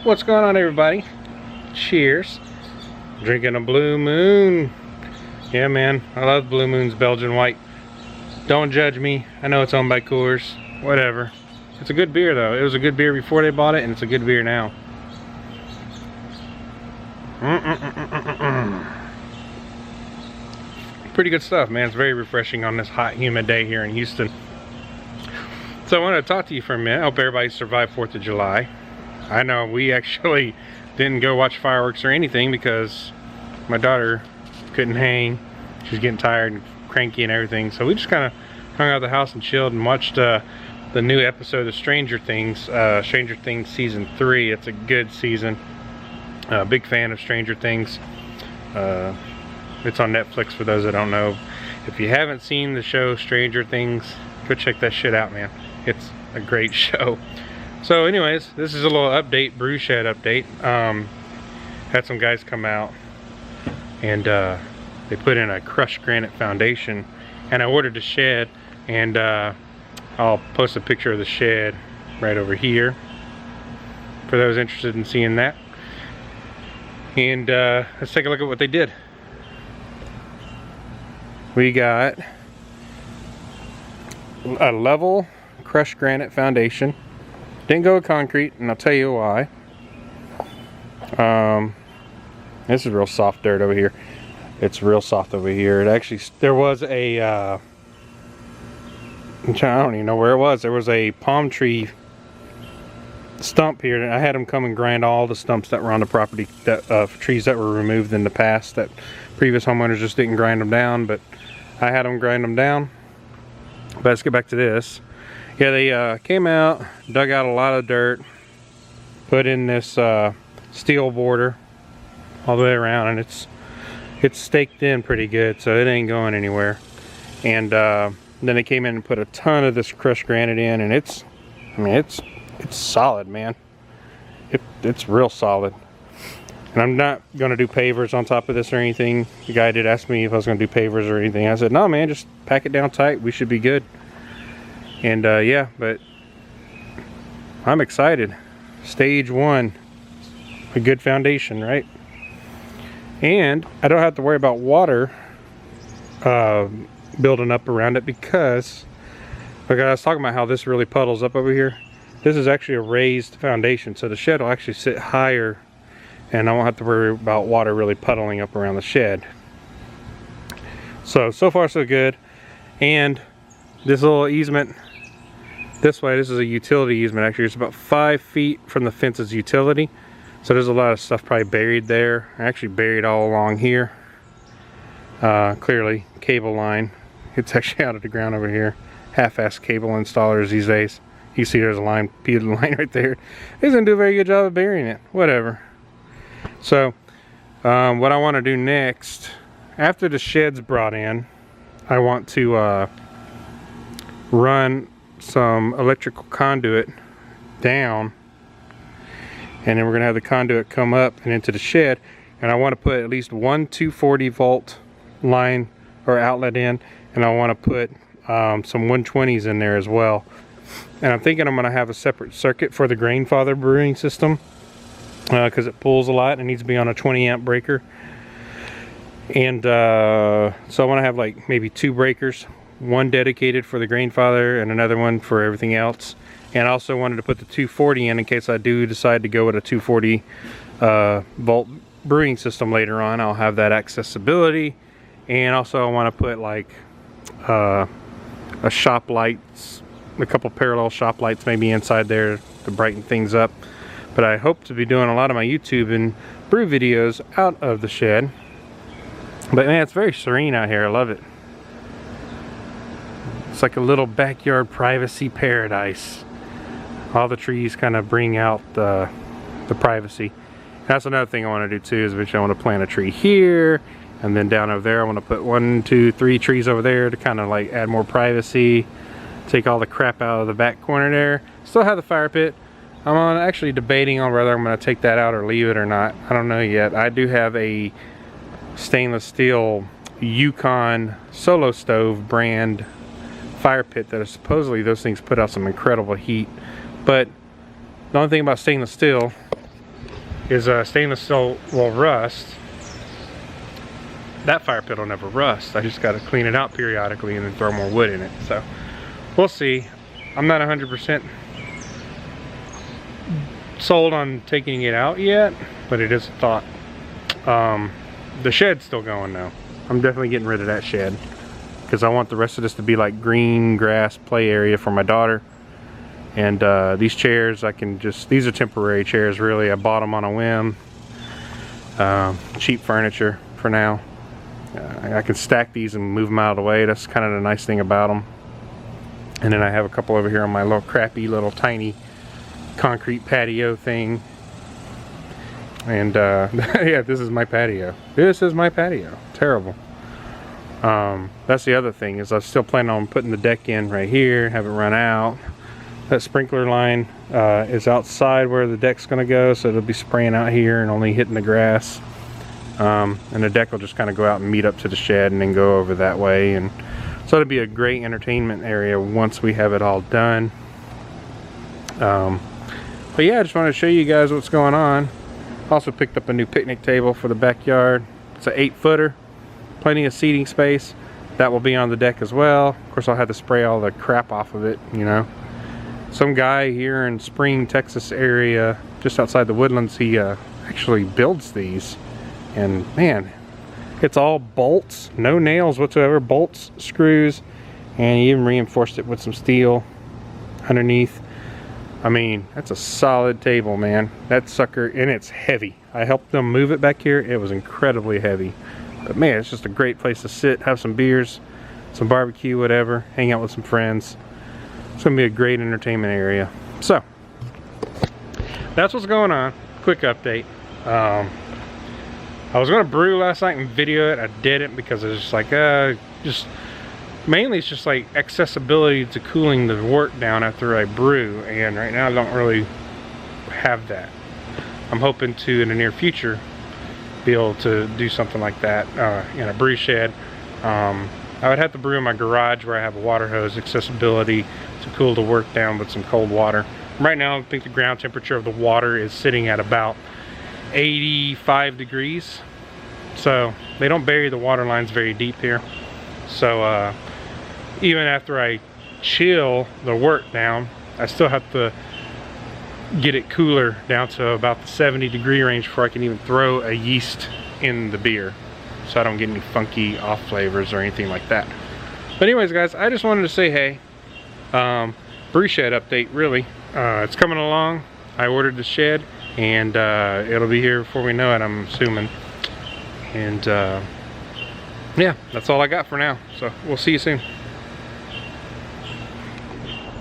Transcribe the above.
What's going on, everybody? Cheers. Drinking a Blue Moon. Yeah, man, I love Blue Moon's Belgian White. Don't judge me. I know it's owned by Coors. Whatever. It's a good beer, though. It was a good beer before they bought it, and it's a good beer now. Pretty good stuff, man. It's very refreshing on this hot, humid day here in Houston. So I wanted to talk to you for a minute. I hope everybody survived 4th of July. I know we actually didn't go watch fireworks or anything because my daughter couldn't hang. She was getting tired and cranky and everything. So we just kind of hung out at the house and chilled and watched the new episode of Stranger Things. Stranger Things Season 3. It's a good season. Big fan of Stranger Things. It's on Netflix for those that don't know. If you haven't seen the show Stranger Things, go check that shit out, man. It's a great show. So anyways, this is a little update, brew shed update. Had some guys come out and they put in a crushed granite foundation, and I ordered the shed, and I'll post a picture of the shed right over here for those interested in seeing that. And let's take a look at what they did. We got a level crushed granite foundation. Didn't go with concrete, and I'll tell you why. This is real soft dirt over here. It's real soft over here. It actually, there was a I don't even know where it was. There was a palm tree stump here, and I had them come and grind all the stumps that were on the property, that trees that were removed in the past that previous homeowners just didn't grind them down, but I had them grind them down. But let's get back to this. Yeah, they came out, dug out a lot of dirt, put in this steel border all the way around, and it's staked in pretty good, so it ain't going anywhere. And then they came in and put a ton of this crushed granite in, and it's solid, man. It's real solid. And I'm not going to do pavers on top of this or anything. The guy did ask me if I was going to do pavers or anything. I said, no, man, just pack it down tight. We should be good. And yeah, but I'm excited. Stage 1, a good foundation, right? And I don't have to worry about water building up around it, because like I was talking about how this really puddles up over here. This is actually a raised foundation, so the shed will actually sit higher, and I won't have to worry about water really puddling up around the shed. So far so good. And this little easement this way, this is a utility easement. Actually, it's about 5 feet from the fence's utility, so there's a lot of stuff probably buried there, actually buried all along here. Clearly cable line, it's actually out of the ground over here. Half-assed cable installers these days. You see there's a line, peeled line right there. They didn't do a very good job of burying it. Whatever. So what I want to do next, after the shed's brought in, I want to run some electrical conduit down, and then we're gonna have the conduit come up and into the shed, and I want to put at least one 240 volt line or outlet in, and I want to put some 120s in there as well. And I'm thinking I'm going to have a separate circuit for the Grainfather brewing system, because it pulls a lot and it needs to be on a 20 amp breaker. And so I want to have like maybe 2 breakers, one dedicated for the Grainfather and another one for everything else. And I also wanted to put the 240 in case I do decide to go with a 240 volt brewing system later on. I'll have that accessibility. And also I want to put like a shop lights, a couple parallel shop lights maybe inside there to brighten things up. But I hope to be doing a lot of my YouTube and brew videos out of the shed. But man, it's very serene out here. I love it. It's like a little backyard privacy paradise. All the trees kind of bring out the privacy. That's another thing I want to do too, is eventually I want to plant a tree here, and then down over there I want to put 1, 2, 3 trees over there to kind of like add more privacy, take all the crap out of the back corner there. Still have the fire pit. I'm actually debating on whether I'm going to take that out or leave it or not. I don't know yet. I do have a stainless steel Yukon Solo Stove brand fire pit that is supposedly, those things put out some incredible heat. But the only thing about stainless steel is stainless steel will rust. That fire pit will never rust. I just got to clean it out periodically and then throw more wood in it. So we'll see. I'm not 100% sold on taking it out yet, but it is a thought. The shed's still going though. I'm definitely getting rid of that shed because I want the rest of this to be like green grass play area for my daughter. And these chairs, these are temporary chairs really. I bought them on a whim. Cheap furniture for now. I can stack these and move them out of the way. That's kind of the nice thing about them. And then I have a couple over here on my little crappy little tiny concrete patio thing. And yeah, this is my patio. This is my patio. Terrible. That's the other thing, is I still plan on putting the deck in right here, have it run out. That sprinkler line is outside where the deck's gonna go, so it'll be spraying out here and only hitting the grass. And the deck will just kind of go out and meet up to the shed and then go over that way. And so it'll be a great entertainment area once we have it all done. But yeah, I just wanted to show you guys what's going on. Also picked up a new picnic table for the backyard. It's an 8-footer, plenty of seating space. That will be on the deck as well. Of course, I'll have to spray all the crap off of it, you know. Some guy here in Spring, Texas area, just outside the Woodlands, he actually builds these. And man, it's all bolts, no nails whatsoever, bolts, screws, and he even reinforced it with some steel underneath. I mean, that's a solid table, man. That sucker, and it's heavy. I helped them move it back here. It was incredibly heavy. But man, it's just a great place to sit, have some beers, some barbecue, whatever, hang out with some friends. It's gonna be a great entertainment area. So, that's what's going on. Quick update. I was gonna brew last night and video it. I didn't because it's just like, mainly it's just like accessibility to cooling the wort down after I brew, and right now I don't really have that. I'm hoping to, in the near future, be able to do something like that in a brew shed. I would have to brew in my garage where I have a water hose accessibility to cool the wort down with some cold water. Right now I think the ground temperature of the water is sitting at about 85 degrees. So they don't bury the water lines very deep here. So even after I chill the wort down, I still have to get it cooler down to about the 70-degree range before I can even throw a yeast in the beer, so I don't get any funky off flavors or anything like that. But anyways guys, I just wanted to say hey, brew shed update really. It's coming along. I ordered the shed and it'll be here before we know it, I'm assuming. And yeah, that's all I got for now, so we'll see you soon.